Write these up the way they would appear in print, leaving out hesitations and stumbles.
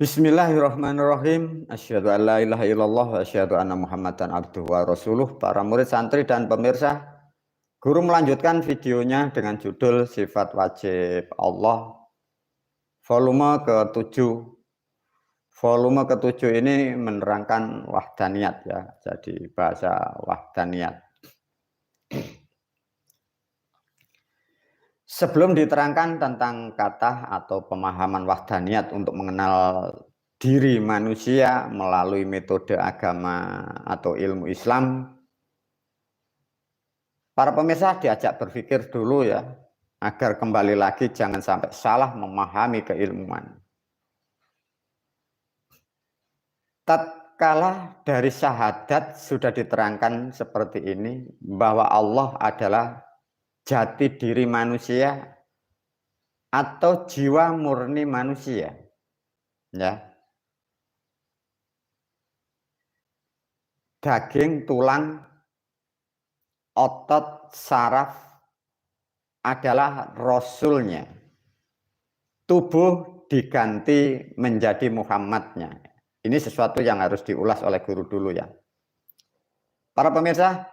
Bismillahirrahmanirrahim. Asyhadu an la ilaha illallah wa asyhadu anna Muhammadan abduhu wa rasuluh. Para murid, santri dan pemirsa, guru melanjutkan videonya dengan judul Sifat Wajib Allah volume ke-7. Volume ke-7 ini menerangkan wahdaniyat ya. Jadi bahasa wahdaniyat. Sebelum diterangkan tentang kata atau pemahaman wahdaniyat untuk mengenal diri manusia melalui metode agama atau ilmu Islam, para pemirsa diajak berpikir dulu ya, agar kembali lagi jangan sampai salah memahami keilmuan. Tatkala dari syahadat sudah diterangkan seperti ini, bahwa Allah adalah jati diri manusia atau jiwa murni manusia, ya. Daging, tulang, otot, saraf adalah rasulnya. Tubuh diganti menjadi Muhammadnya. Ini sesuatu yang harus diulas oleh guru dulu ya. Para pemirsa,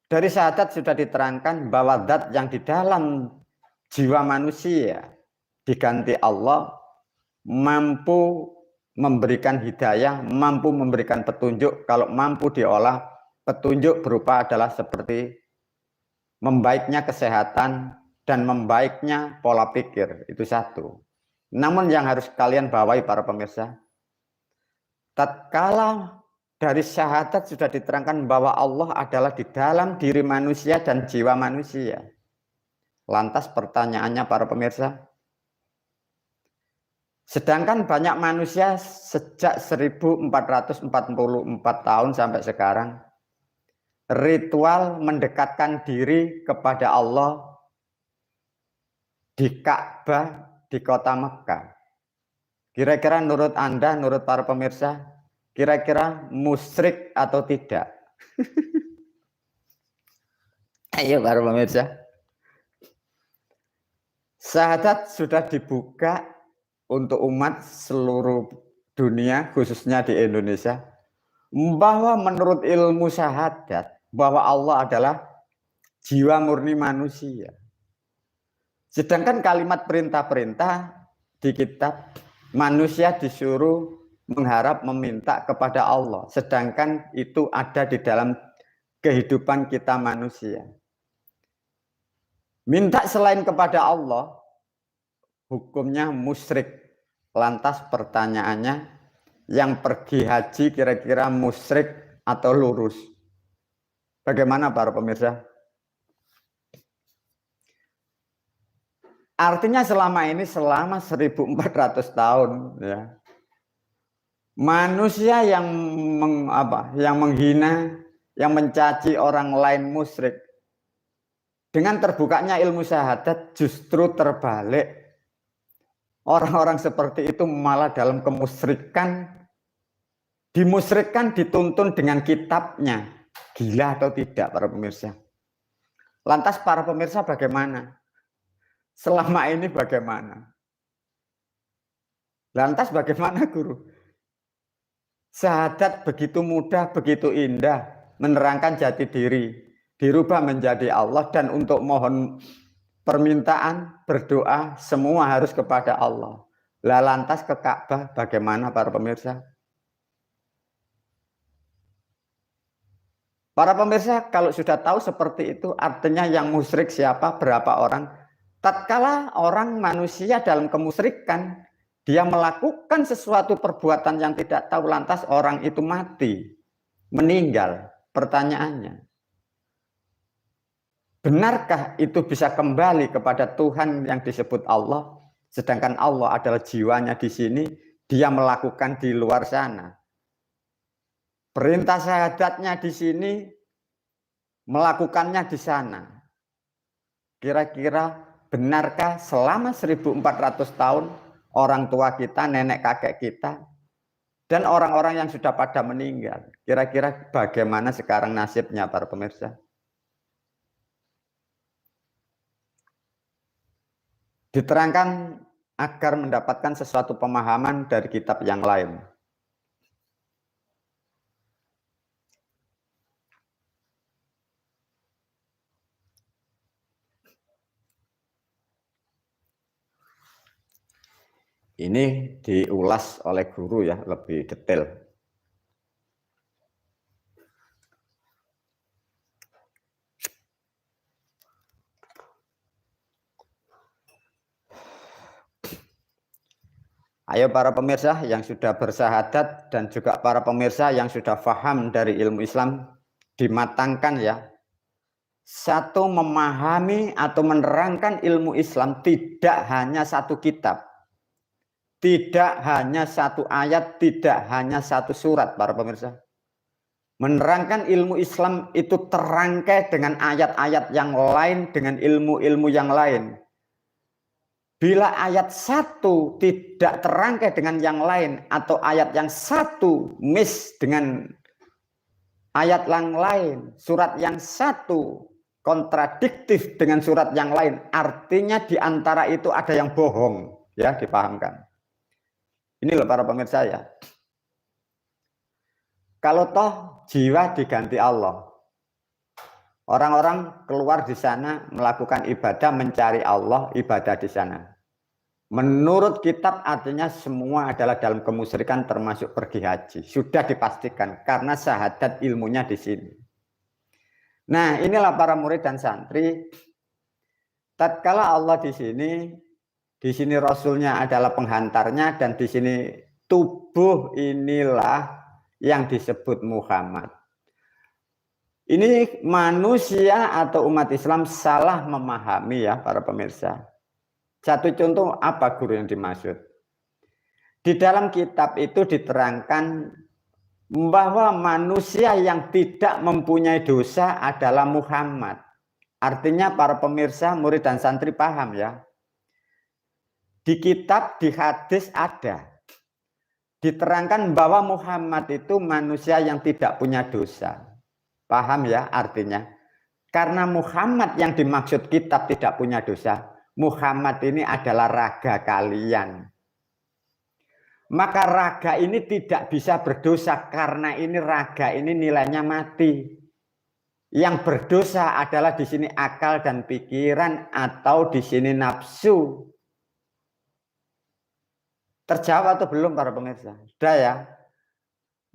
dari syahadat sudah diterangkan bahwa zat yang di dalam jiwa manusia diganti Allah mampu memberikan hidayah, mampu memberikan petunjuk. Kalau mampu diolah, petunjuk berupa adalah seperti membaiknya kesehatan dan membaiknya pola pikir. Itu satu. Namun yang harus kalian bawahi para pemirsa, tatkala dari syahadat sudah diterangkan bahwa Allah adalah di dalam diri manusia dan jiwa manusia. Lantas pertanyaannya para pemirsa, sedangkan banyak manusia sejak 1444 tahun sampai sekarang ritual mendekatkan diri kepada Allah di Ka'bah di kota Mekah. Kira-kira menurut Anda, menurut para pemirsa, kira-kira musyrik atau tidak? Ayo para pemirsa. Syahadat sudah dibuka untuk umat seluruh dunia, khususnya di Indonesia, bahwa menurut ilmu syahadat, bahwa Allah adalah jiwa murni manusia. Sedangkan kalimat perintah-perintah di kitab, manusia disuruh mengharap meminta kepada Allah. Sedangkan itu ada di dalam kehidupan kita manusia. Minta selain kepada Allah, hukumnya musyrik. Lantas pertanyaannya, yang pergi haji kira-kira musyrik atau lurus? Bagaimana para pemirsa? Artinya selama ini, selama 1400 tahun ya, manusia yang menghina, yang mencaci orang lain musyrik. Dengan terbukanya ilmu syahadat justru terbalik. Orang-orang seperti itu malah dalam kemusyrikan, dimusyrikan, dituntun dengan kitabnya. Gila atau tidak para pemirsa? Lantas para pemirsa bagaimana? Selama ini bagaimana? Lantas bagaimana guru? Syahadat begitu mudah, begitu indah, menerangkan jati diri, dirubah menjadi Allah, dan untuk mohon permintaan, berdoa, semua harus kepada Allah. Lah lantas ke Ka'bah bagaimana para pemirsa? Para pemirsa, kalau sudah tahu seperti itu, artinya yang musyrik siapa, berapa orang? Tatkala orang manusia dalam kemusyrikan, dia melakukan sesuatu perbuatan yang tidak tahu, lantas orang itu mati, meninggal. Pertanyaannya, benarkah itu bisa kembali kepada Tuhan yang disebut Allah? Sedangkan Allah adalah jiwanya di sini, dia melakukan di luar sana. Perintah syahadatnya di sini, melakukannya di sana. Kira-kira benarkah selama 1400 tahun orang tua kita, nenek kakek kita, dan orang-orang yang sudah pada meninggal, kira-kira bagaimana sekarang nasibnya para pemirsa? Diterangkan agar mendapatkan sesuatu pemahaman dari kitab yang lain. Ini diulas oleh guru ya, lebih detail. Ayo para pemirsa yang sudah bersahadat dan juga para pemirsa yang sudah paham dari ilmu Islam, dimatangkan ya. Satu, memahami atau menerangkan ilmu Islam tidak hanya satu kitab, tidak hanya satu ayat, tidak hanya satu surat para pemirsa. Menerangkan ilmu Islam itu terangkai dengan ayat-ayat yang lain, dengan ilmu-ilmu yang lain. Bila ayat satu tidak terangkai dengan yang lain, atau ayat yang satu miss dengan ayat yang lain, surat yang satu kontradiktif dengan surat yang lain, artinya di antara itu ada yang bohong, ya, dipahamkan. Ini loh para pemirsa ya. Kalau toh jiwa diganti Allah, orang-orang keluar di sana melakukan ibadah, mencari Allah, ibadah di sana. Menurut kitab artinya semua adalah dalam kemusyrikan termasuk pergi haji. Sudah dipastikan karena syahadat ilmunya di sini. Nah, inilah para murid dan santri. Tatkala Allah di sini Rasulnya adalah penghantarnya, dan di sini tubuh inilah yang disebut Muhammad. Ini manusia atau umat Islam salah memahami ya para pemirsa. Satu contoh apa guru yang dimaksud? Di dalam kitab itu diterangkan bahwa manusia yang tidak mempunyai dosa adalah Muhammad. Artinya para pemirsa, murid dan santri paham ya. Di kitab, di hadis ada. Diterangkan bahwa Muhammad itu manusia yang tidak punya dosa. Paham ya artinya? Karena Muhammad yang dimaksud kitab tidak punya dosa, Muhammad ini adalah raga kalian. Maka raga ini tidak bisa berdosa karena ini raga ini nilainya mati. Yang berdosa adalah di sini akal dan pikiran atau di sini nafsu. Terjawab atau belum para pemirsa? Sudah ya.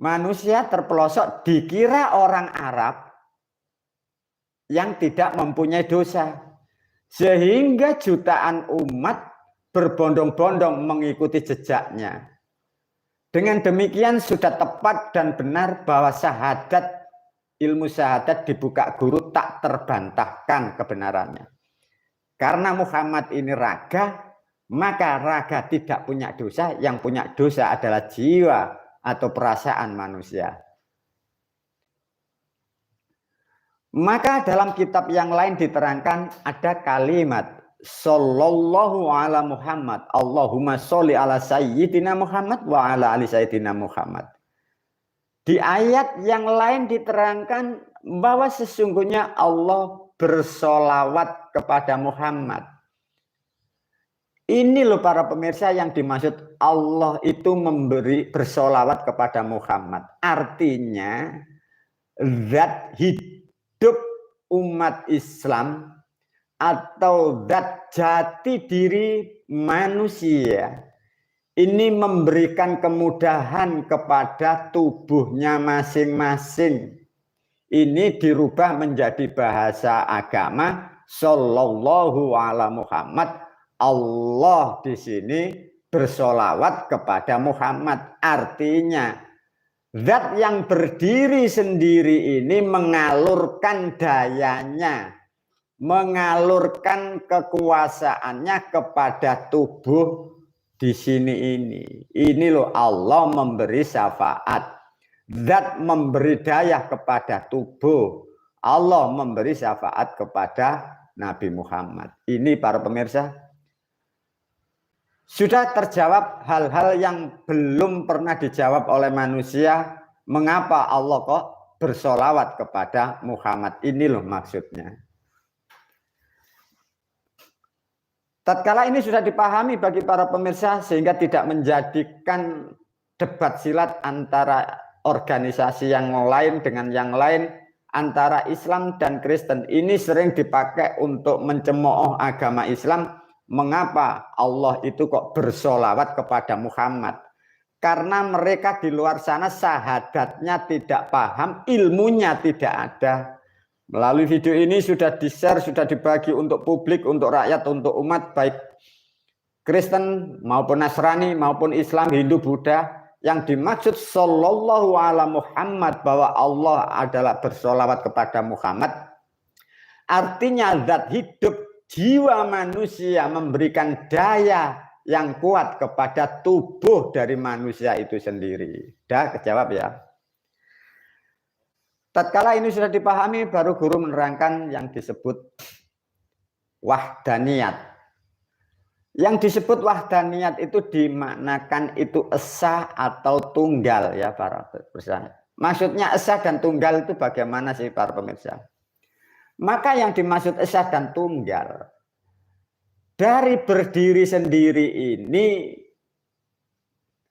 Manusia terpelosok dikira orang Arab yang tidak mempunyai dosa. Sehingga jutaan umat berbondong-bondong mengikuti jejaknya. Dengan demikian sudah tepat dan benar bahwa syahadat, ilmu syahadat dibuka guru tak terbantahkan kebenarannya. Karena Muhammad ini raga, maka raga tidak punya dosa, yang punya dosa adalah jiwa atau perasaan manusia. Maka dalam kitab yang lain diterangkan ada kalimat Sallallahu ala Muhammad, Allahumma sholli ala sayyidina Muhammad wa ala ali sayyidina Muhammad. Di ayat yang lain diterangkan bahwa sesungguhnya Allah bersolawat kepada Muhammad. Ini loh para pemirsa yang dimaksud Allah itu memberi bersolawat kepada Muhammad. Artinya zat hidup umat Islam atau zat jati diri manusia ini memberikan kemudahan kepada tubuhnya masing-masing. Ini dirubah menjadi bahasa agama Sallallahu ala Muhammad. Allah di sini bersolawat kepada Muhammad. Artinya zat yang berdiri sendiri ini mengalurkan dayanya, mengalurkan kekuasaannya kepada tubuh di sini ini. Ini loh Allah memberi syafaat. Zat memberi daya kepada tubuh. Allah memberi syafaat kepada Nabi Muhammad. Ini para pemirsa. Sudah terjawab hal-hal yang belum pernah dijawab oleh manusia. Mengapa Allah kok bersolawat kepada Muhammad? Ini loh maksudnya. Tatkala ini sudah dipahami bagi para pemirsa sehingga tidak menjadikan debat silat antara organisasi yang lain dengan yang lain, antara Islam dan Kristen. Ini sering dipakai untuk mencemooh agama Islam. Mengapa Allah itu kok bersolawat kepada Muhammad? Karena mereka di luar sana syahadatnya tidak paham, ilmunya tidak ada. Melalui video ini sudah di-share, sudah dibagi untuk publik, untuk rakyat, untuk umat, baik Kristen maupun Nasrani maupun Islam, Hindu, Buddha. Yang dimaksud sallallahu ala Muhammad, bahwa Allah adalah bersolawat kepada Muhammad, artinya zat hidup jiwa manusia memberikan daya yang kuat kepada tubuh dari manusia itu sendiri. Dah kejawab ya. Tatkala ini sudah dipahami, baru guru menerangkan yang disebut wahdaniyat. Yang disebut wahdaniyat itu dimaknakan itu esa atau tunggal ya para pemirsa. Maksudnya esa dan tunggal itu bagaimana sih para pemirsa? Maka yang dimaksud esa dan tunggal, dari berdiri sendiri ini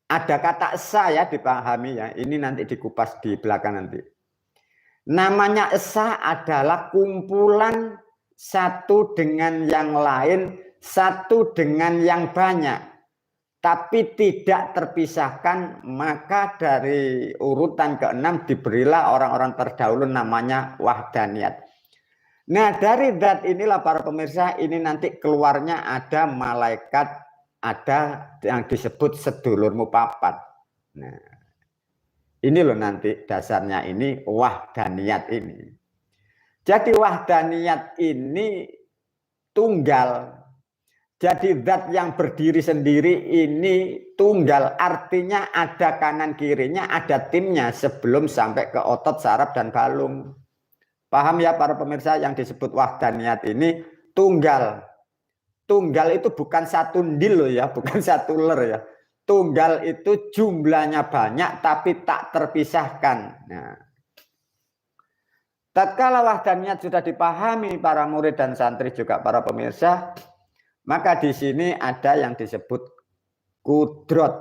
ada kata esa ya, dipahami ya. Ini nanti dikupas di belakang nanti. Namanya esa adalah kumpulan satu dengan yang lain, satu dengan yang banyak, tapi tidak terpisahkan. Maka dari urutan ke-6 diberilah orang-orang terdahulu namanya wahdaniyat. Nah, dari zat inilah para pemirsa, ini nanti keluarnya ada malaikat, ada yang disebut sedulurmu papat. Nah, ini loh nanti dasarnya ini wahdaniyat ini. Jadi wahdaniyat ini tunggal. Jadi zat yang berdiri sendiri ini tunggal, artinya ada kanan kirinya, ada timnya sebelum sampai ke otot, saraf, dan balung. Paham ya para pemirsa, yang disebut wahdaniyat ini tunggal. Tunggal itu bukan satu ndil loh ya, bukan satu ler ya. Tunggal itu jumlahnya banyak tapi tak terpisahkan. Nah, tatkala wahdaniyat sudah dipahami para murid dan santri juga para pemirsa, maka di sini ada yang disebut kudrot.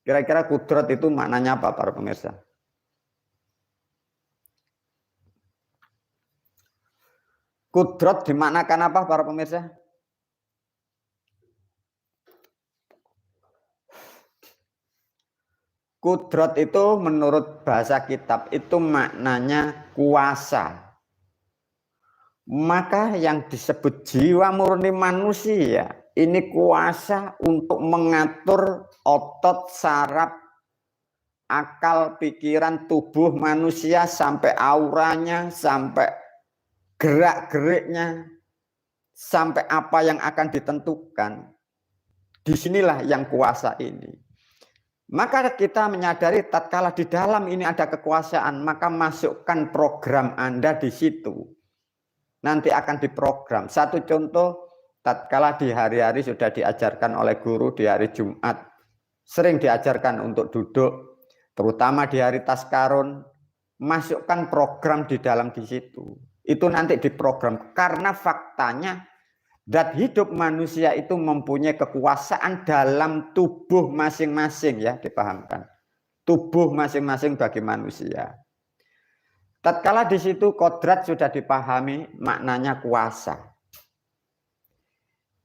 Kira-kira kudrot itu maknanya apa para pemirsa? Kudrot dimaknakan apa para pemirsa? Kudrot itu menurut bahasa kitab itu maknanya kuasa. Maka yang disebut jiwa murni manusia ini kuasa untuk mengatur otot, saraf, akal, pikiran, tubuh manusia sampai auranya, sampai gerak-geriknya, sampai apa yang akan ditentukan. Disinilah yang kuasa ini. Maka kita menyadari tatkala di dalam ini ada kekuasaan, maka masukkan program Anda di situ. Nanti akan diprogram. Satu contoh, tatkala di hari-hari sudah diajarkan oleh guru di hari Jumat, sering diajarkan untuk duduk, terutama di hari Taskarun, masukkan program di dalam di situ. Itu nanti diprogram, karena faktanya zat hidup manusia itu mempunyai kekuasaan dalam tubuh masing-masing ya, dipahamkan. Tubuh masing-masing bagi manusia. Tatkala di situ kodrat sudah dipahami, maknanya kuasa.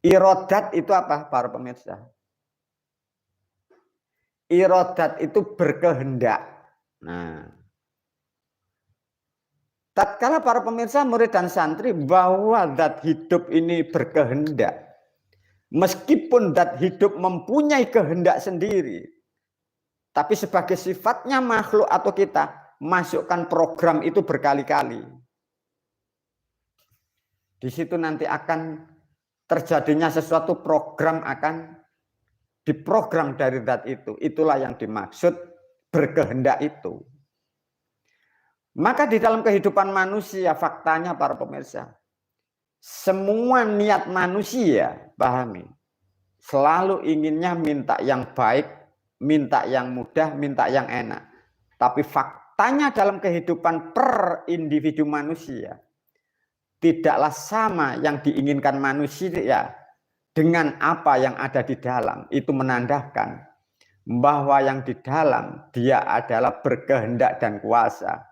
Irodat itu apa para pemirsa? Irodat itu berkehendak. Nah, tatkala para pemirsa, murid dan santri, bahwa zat hidup ini berkehendak. Meskipun zat hidup mempunyai kehendak sendiri, tapi sebagai sifatnya makhluk atau kita, masukkan program itu berkali-kali. Di situ nanti akan terjadinya sesuatu program akan diprogram dari zat itu. Itulah yang dimaksud berkehendak itu. Maka di dalam kehidupan manusia, faktanya para pemirsa, semua niat manusia, pahami, selalu inginnya minta yang baik, minta yang mudah, minta yang enak. Tapi faktanya dalam kehidupan per individu manusia, tidaklah sama yang diinginkan manusia dengan apa yang ada di dalam, itu menandakan bahwa yang di dalam dia adalah berkehendak dan kuasa.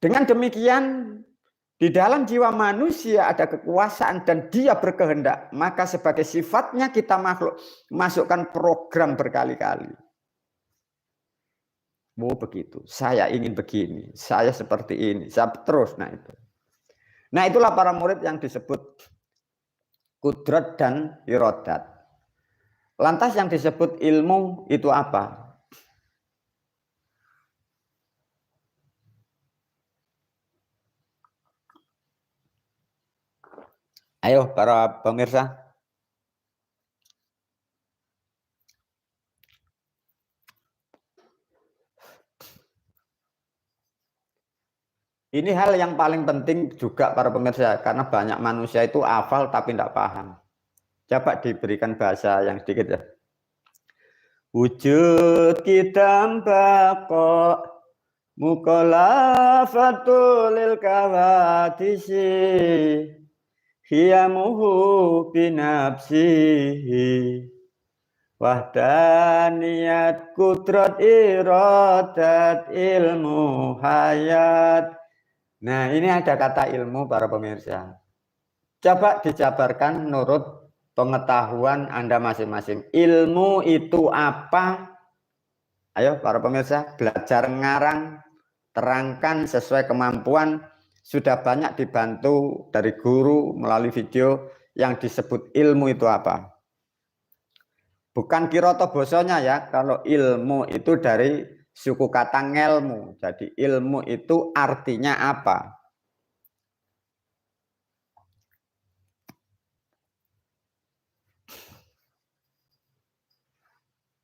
Dengan demikian, di dalam jiwa manusia ada kekuasaan dan dia berkehendak, maka sebagai sifatnya kita makhluk masukkan program berkali-kali. Oh begitu, saya ingin begini, saya seperti ini, saya terus. Nah itulah para murid yang disebut kudrat dan irodat. Lantas yang disebut ilmu itu apa? Ayo para pemirsa. Ini hal yang paling penting juga para pemirsa, karena banyak manusia itu hafal tapi tidak paham. Coba diberikan bahasa yang sedikit ya. Wujud kita bako mukalafatul lil kawadisi hiyamuhu binafsihi wahdaniyat kudrat iradat ilmu hayat. Nah ini ada kata ilmu para pemirsa. Coba dijabarkan menurut pengetahuan Anda masing-masing. Ilmu itu apa? Ayo para pemirsa, belajar ngarang, terangkan sesuai kemampuan. Sudah banyak dibantu dari guru melalui video yang disebut ilmu itu apa. Bukan kiroto bosonya ya, kalau ilmu itu dari suku kata ngelmu. Jadi ilmu itu artinya apa?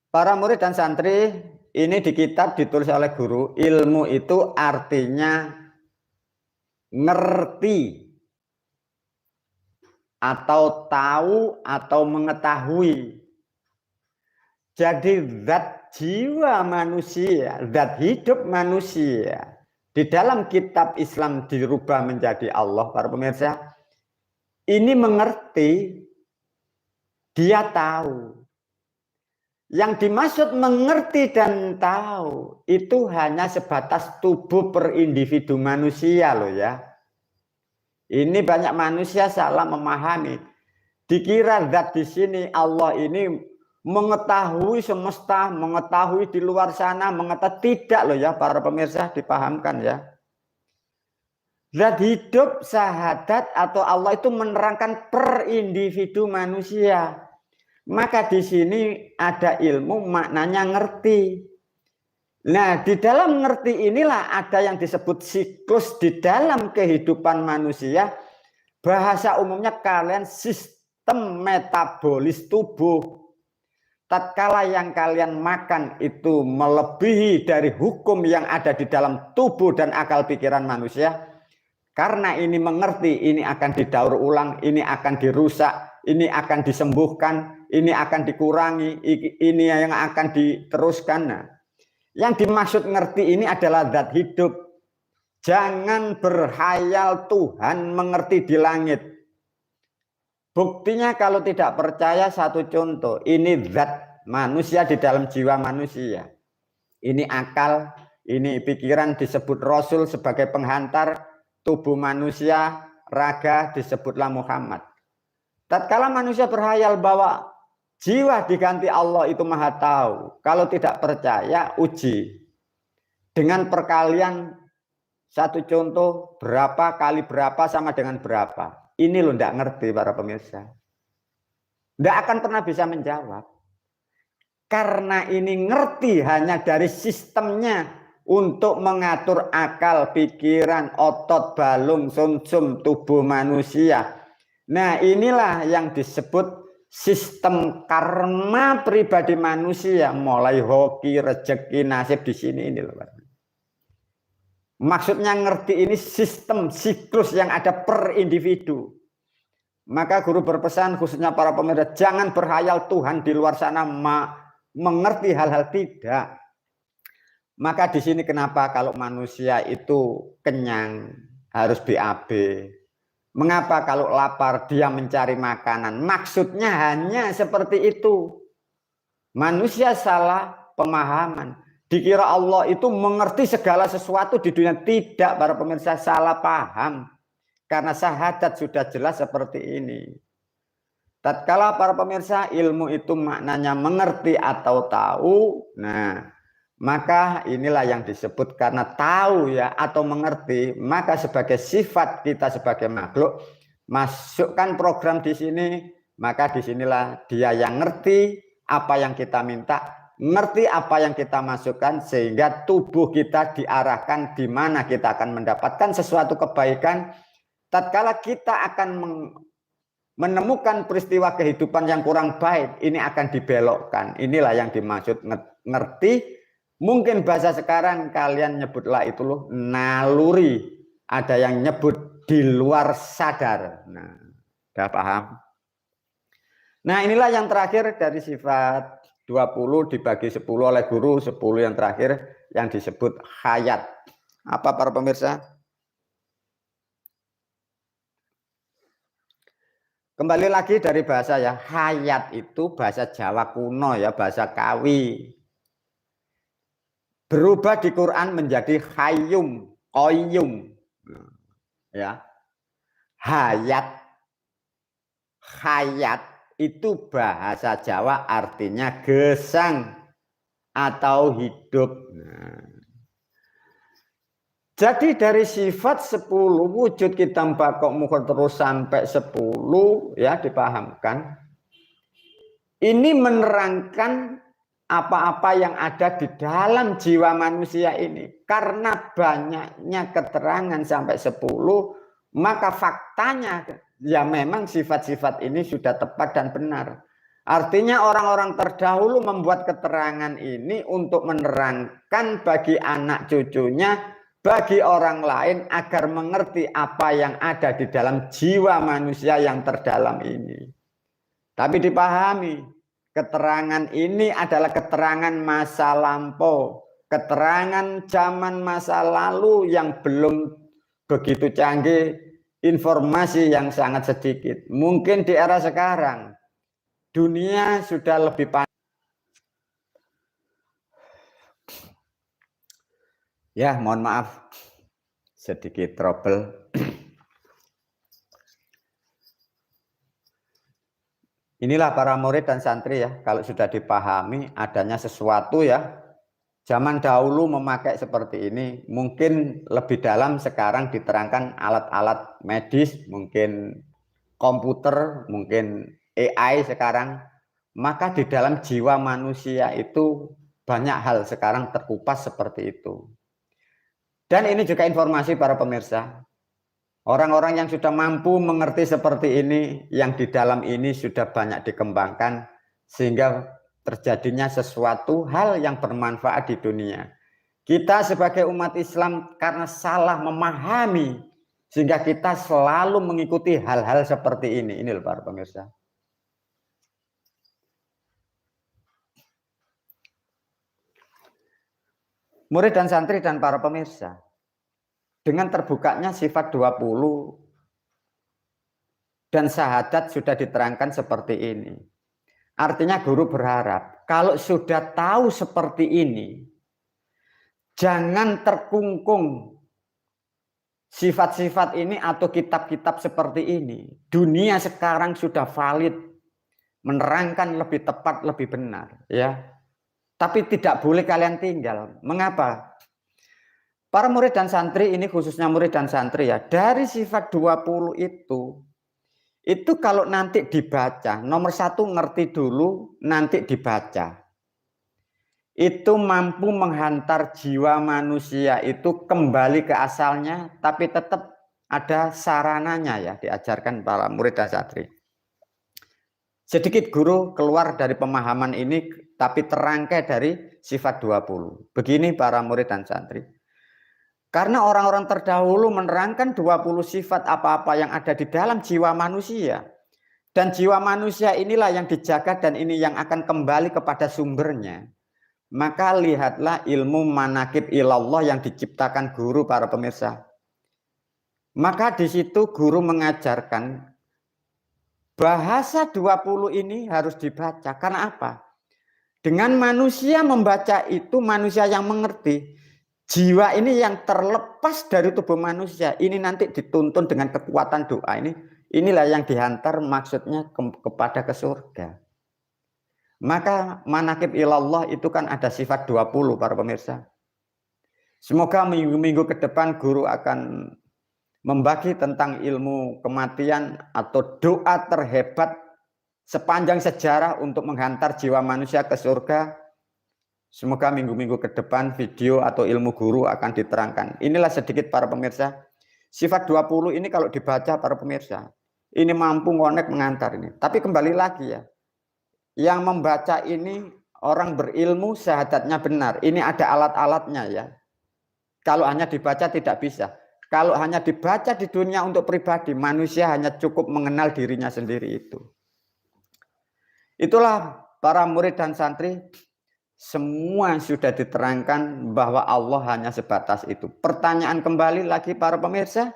Para murid dan santri, ini di kitab ditulis oleh guru, ilmu itu artinya ngerti atau tahu atau mengetahui. Jadi zat jiwa manusia, zat hidup manusia di dalam kitab Islam dirubah menjadi Allah para pemirsa. Ini mengerti, dia tahu. Yang dimaksud mengerti dan tahu itu hanya sebatas tubuh per individu manusia loh ya. Ini banyak manusia salah memahami. Dikira zat di sini Allah ini mengetahui semesta, mengetahui di luar sana, mengetahui tidak loh ya para pemirsa, dipahamkan ya. Zat hidup, syahadat atau Allah itu menerangkan per individu manusia. Maka di sini ada ilmu maknanya ngerti. Nah, di dalam ngerti inilah ada yang disebut siklus di dalam kehidupan manusia. Bahasa umumnya kalian sistem metabolis tubuh. Tatkala yang kalian makan itu melebihi dari hukum yang ada di dalam tubuh dan akal pikiran manusia, karena ini mengerti, ini akan didaur ulang, ini akan dirusak, ini akan disembuhkan, ini akan dikurangi, ini yang akan diteruskan. Nah, yang dimaksud ngerti ini adalah zat hidup. Jangan berhayal Tuhan mengerti di langit. Buktinya kalau tidak percaya satu contoh, ini zat manusia di dalam jiwa manusia. Ini akal, ini pikiran disebut Rasul sebagai penghantar, tubuh manusia, raga disebutlah Muhammad. Tatkala manusia berhayal bahwa jiwa diganti Allah itu maha tahu, kalau tidak percaya uji. Dengan perkalian satu contoh berapa kali berapa sama dengan berapa. Ini loh tidak ngerti para pemirsa. Tidak akan pernah bisa menjawab. Karena ini ngerti hanya dari sistemnya untuk mengatur akal, pikiran, otot, balung, sumsum tubuh manusia. Nah inilah yang disebut sistem karma pribadi manusia. Mulai hoki, rezeki, nasib di sini ini loh. Maksudnya ngerti ini sistem siklus yang ada per individu. Maka guru berpesan khususnya para pemirsa, jangan berhayal Tuhan di luar sana mengerti hal-hal tidak. Maka di sini kenapa kalau manusia itu kenyang harus BAB, Mengapa kalau lapar dia mencari makanan? Maksudnya hanya seperti itu. Manusia salah pemahaman. Dikira Allah itu mengerti segala sesuatu di dunia. Tidak, para pemirsa, salah paham. Karena syahadat sudah jelas seperti ini. Tatkala para pemirsa ilmu itu maknanya mengerti atau tahu. Nah, maka inilah yang disebut karena tahu ya atau mengerti, maka sebagai sifat kita sebagai makhluk masukkan program di sini, maka disinilah dia yang ngerti apa yang kita minta, ngerti apa yang kita masukkan sehingga tubuh kita diarahkan di mana kita akan mendapatkan sesuatu kebaikan. Tatkala kita akan menemukan peristiwa kehidupan yang kurang baik, ini akan dibelokkan. Inilah yang dimaksud ngerti. Mungkin bahasa sekarang kalian nyebutlah itu loh naluri. Ada yang nyebut di luar sadar. Nah, udah paham? Nah, inilah yang terakhir dari sifat 20 dibagi 10 oleh guru, 10 yang terakhir yang disebut hayat. Apa para pemirsa? Kembali lagi dari bahasa ya, hayat itu bahasa Jawa kuno ya, bahasa Kawi. Berubah di Quran menjadi hayyum, qayyum. Ya. Hayat. Hayat itu bahasa Jawa artinya gesang atau hidup. Nah. Jadi dari sifat 10 wujud kita bakok mukhol terus sampai 10 ya dipahamkan. Ini menerangkan apa-apa yang ada di dalam jiwa manusia ini. Karena banyaknya keterangan sampai 10, maka faktanya ya memang sifat-sifat ini sudah tepat dan benar. Artinya orang-orang terdahulu membuat keterangan ini untuk menerangkan bagi anak cucunya, bagi orang lain agar mengerti apa yang ada di dalam jiwa manusia yang terdalam ini. Tapi dipahami. Keterangan ini adalah keterangan masa lampau, keterangan zaman masa lalu yang belum begitu canggih, informasi yang sangat sedikit. Mungkin di era sekarang, dunia sudah lebih pandai. Ya, mohon maaf, sedikit trouble. Inilah para murid dan santri ya, kalau sudah dipahami adanya sesuatu ya, zaman dahulu memakai seperti ini, mungkin lebih dalam sekarang diterangkan alat-alat medis, mungkin komputer, mungkin AI sekarang, maka di dalam jiwa manusia itu banyak hal sekarang terkupas seperti itu. Dan ini juga informasi para pemirsa. Orang-orang yang sudah mampu mengerti seperti ini, yang di dalam ini sudah banyak dikembangkan, sehingga terjadinya sesuatu hal yang bermanfaat di dunia. Kita sebagai umat Islam karena salah memahami, sehingga kita selalu mengikuti hal-hal seperti ini. Ini loh para pemirsa. Murid dan santri dan para pemirsa. Dengan terbukanya sifat 20 dan syahadat sudah diterangkan seperti ini. Artinya guru berharap kalau sudah tahu seperti ini, jangan terkungkung sifat-sifat ini atau kitab-kitab seperti ini. Dunia sekarang sudah valid, menerangkan lebih tepat, lebih benar, ya. Tapi tidak boleh kalian tinggal. Mengapa? Para murid dan santri ini khususnya murid dan santri ya, dari sifat 20 itu kalau nanti dibaca, nomor 1 ngerti dulu, nanti dibaca. Itu mampu menghantar jiwa manusia itu kembali ke asalnya, tapi tetap ada sarananya ya, diajarkan para murid dan santri. Sedikit guru keluar dari pemahaman ini, tapi terangkai dari sifat 20. Begini para murid dan santri. Karena orang-orang terdahulu menerangkan 20 sifat apa-apa yang ada di dalam jiwa manusia. Dan jiwa manusia inilah yang dijaga dan ini yang akan kembali kepada sumbernya. Maka lihatlah ilmu manakib ilallah yang diciptakan guru para pemirsa. Maka di situ guru mengajarkan bahasa 20 ini harus dibaca. Karena apa? Dengan manusia membaca itu, manusia yang mengerti, jiwa ini yang terlepas dari tubuh manusia, ini nanti dituntun dengan kekuatan doa ini. Inilah yang dihantar maksudnya kepada ke surga. Maka manakib ilallah itu kan ada sifat 20 para pemirsa. Semoga minggu-minggu ke depan guru akan membagi tentang ilmu kematian atau doa terhebat sepanjang sejarah untuk menghantar jiwa manusia ke surga. Semoga minggu-minggu ke depan video atau ilmu guru akan diterangkan. Inilah sedikit para pemirsa. Sifat 20 ini kalau dibaca para pemirsa, ini mampu ngonek mengantar ini. Tapi kembali lagi ya, yang membaca ini orang berilmu, syahadatnya benar. Ini ada alat-alatnya ya. Kalau hanya dibaca tidak bisa. Kalau hanya dibaca di dunia untuk pribadi, manusia hanya cukup mengenal dirinya sendiri itu. Itulah para murid dan santri, semua sudah diterangkan bahwa Allah hanya sebatas itu. Pertanyaan kembali lagi para pemirsa,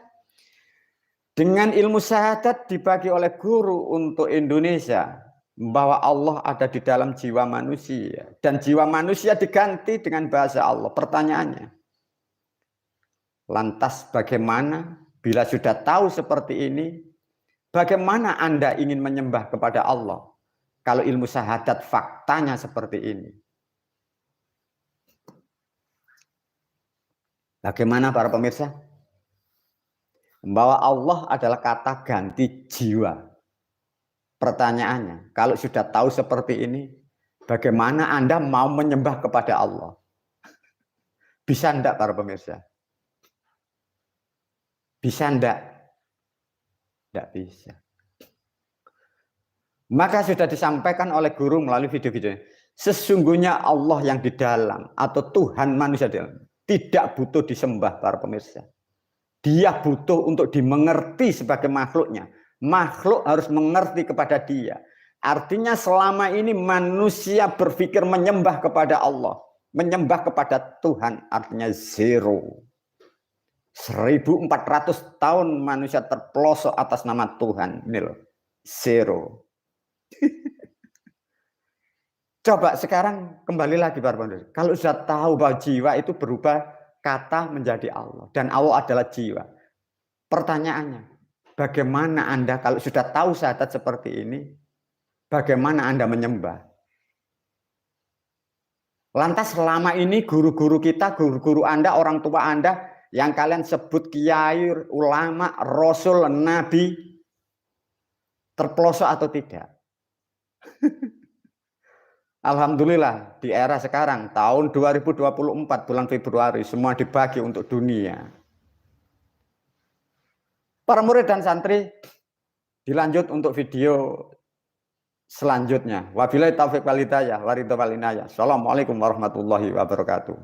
dengan ilmu syahadat dibagi oleh guru untuk Indonesia, bahwa Allah ada di dalam jiwa manusia, dan jiwa manusia diganti dengan bahasa Allah. Pertanyaannya, lantas bagaimana bila sudah tahu seperti ini, bagaimana Anda ingin menyembah kepada Allah? Kalau ilmu syahadat faktanya seperti ini. Bagaimana para pemirsa? Bahwa Allah adalah kata ganti jiwa. Pertanyaannya, kalau sudah tahu seperti ini, bagaimana Anda mau menyembah kepada Allah? Bisa enggak para pemirsa? Bisa enggak? Enggak bisa. Maka sudah disampaikan oleh guru melalui video-video. Sesungguhnya Allah yang di dalam atau Tuhan manusia di dalam tidak butuh disembah para pemirsa. Dia butuh untuk dimengerti sebagai makhluknya. Makhluk harus mengerti kepada dia. Artinya selama ini manusia berpikir menyembah kepada Allah. Menyembah kepada Tuhan artinya zero. 1400 tahun manusia terpelosok atas nama Tuhan. Ini loh, zero. Coba sekarang kembali lagi para pemirsa. Kalau sudah tahu bahwa jiwa itu berubah kata menjadi Allah dan Allah adalah jiwa. Pertanyaannya, bagaimana Anda kalau sudah tahu syahadat seperti ini, bagaimana Anda menyembah? Lantas selama ini guru-guru kita, guru-guru Anda, orang tua Anda yang kalian sebut kiai, ulama, rasul, nabi, terpelosok atau tidak? Alhamdulillah di era sekarang tahun 2024 bulan Februari semua dibagi untuk dunia. Para murid dan santri dilanjut untuk video selanjutnya. Wabillahi taufiq wal hidayah wa ridha wal inayah. Assalamualaikum warahmatullahi wabarakatuh.